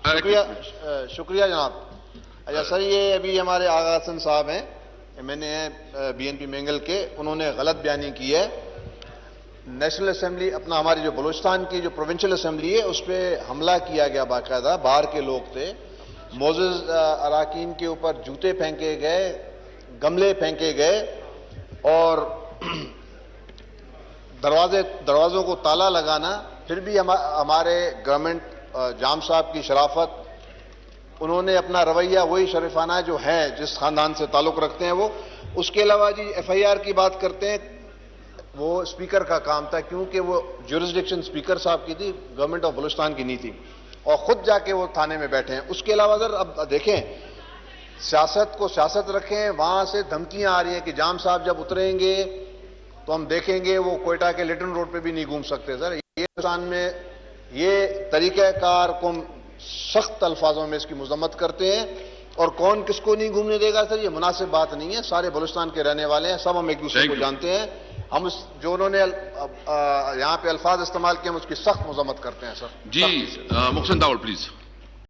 شکریہ جناب. اچھا سر، یہ ابھی ہمارے آغا حسن صاحب ہیں، MNA ہیں BNP مینگل کے، انہوں نے غلط بیانی کی ہے. نیشنل اسمبلی اپنا ہماری جو بلوچستان کی جو پروونشل اسمبلی ہے اس پہ حملہ کیا گیا، باقاعدہ باہر کے لوگ تھے، معزز اراکین کے اوپر جوتے پھینکے گئے، گملے پھینکے گئے، اور دروازوں کو تالا لگانا. پھر بھی ہمارے گورنمنٹ جام صاحب کی شرافت، انہوں نے اپنا رویہ وہی شریفانہ جو ہے جس خاندان سے تعلق رکھتے ہیں وہ. اس کے علاوہ جی FIR کی بات کرتے ہیں، وہ اسپیکر کا کام تھا، کیونکہ وہ جورسڈکشن اسپیکر صاحب کی تھی، گورنمنٹ آف بلوچستان کی نہیں تھی، اور خود جا کے وہ تھانے میں بیٹھے ہیں. اس کے علاوہ سر اب دیکھیں، سیاست کو سیاست رکھیں، وہاں سے دھمکیاں آ رہی ہیں کہ جام صاحب جب اتریں گے تو ہم دیکھیں گے وہ کوئٹہ کے لٹن روڈ پہ بھی نہیں گھوم سکتے. سر یہ ہندوستان میں یہ طریقہ کار کو سخت الفاظوں میں اس کی مذمت کرتے ہیں، اور کون کس کو نہیں گھومنے دے گا سر، یہ مناسب بات نہیں ہے. سارے بلوچستان کے رہنے والے ہیں، سب ہم ایک دوسرے کو جانتے ہیں. ہم جو انہوں نے یہاں پہ الفاظ استعمال کیے ہم اس کی سخت مذمت کرتے ہیں سر. جی محسن داؤڑ پلیز.